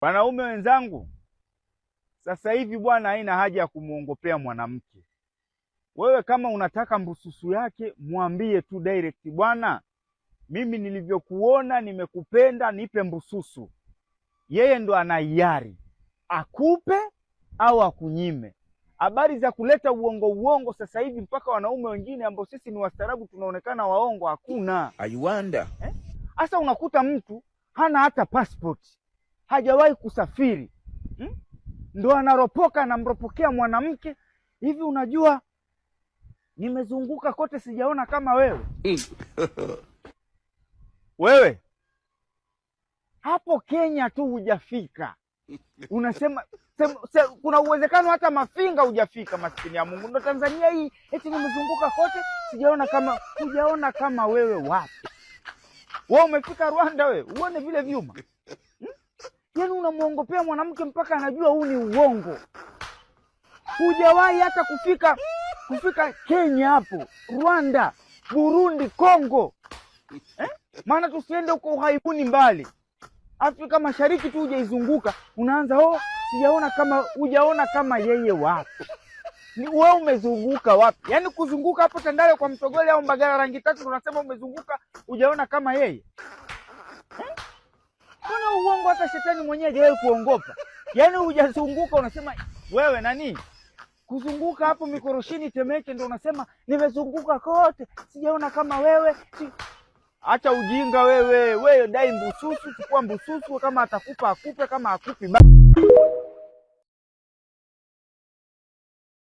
Wanaume wenzangu, sasa hivi bwana haina haja ya kumuongopea mwanamke. Wewe kama unataka mbususu yake, mwambie tu direct, bwana mimi nilivyokuona nimekupenda, nipe mbususu. Yeye ndo anaiari akupe au akunyime. Habari za kuleta uongo sasa hivi mpaka wanaume wengine ambao sisi ni wastaarabu tunaonekana waongo hakuna. I wonder. Asa unakuta mtu hana hata passport, hajawahi kusafiri, ndo anaropoka, anamropokea mwanamke hivi. Unajua nimezunguka kote sijaona kama wewe. Wewe hapo Kenya tu hujafika, unasema kuna uwezekano hata Mafinga hujafika. Maskini ya Mungu, ndo Tanzania hii eti nimezunguka kote sijaona kama. Hujaona kama wewe wapi? Wewe umefika Rwanda wewe uone vile vyuma. Yaani unamuongopea mwanamke mpaka anajua huu ni uongo. Hujawahi hata kufika Kenya hapo, Rwanda, Burundi, Kongo. Maana tusiende huko uhaibuni mbali. Afrika Mashariki tu hujaizunguka, unaanza sijaona kama. Hujaona kama yeye wapi? Ni wewe umezunguka wapi? Yaani kuzunguka hapo Tandale kwa Mtogole au Mbagala rangi tatu unasema umezunguka, hujaona kama yeye? Kuna uongo hata shetani mwenyewe hajawahi kuongopa. Yaani hujazunguka unasema wewe nani? Kuzunguka hapo Mikoroshini, Temeke ndo unasema nimezunguka kote sijaona kama wewe. Acha ujinga wewe. Wewe dai mbususu, chukua mbususu, kama atakupa akupe, kama akupi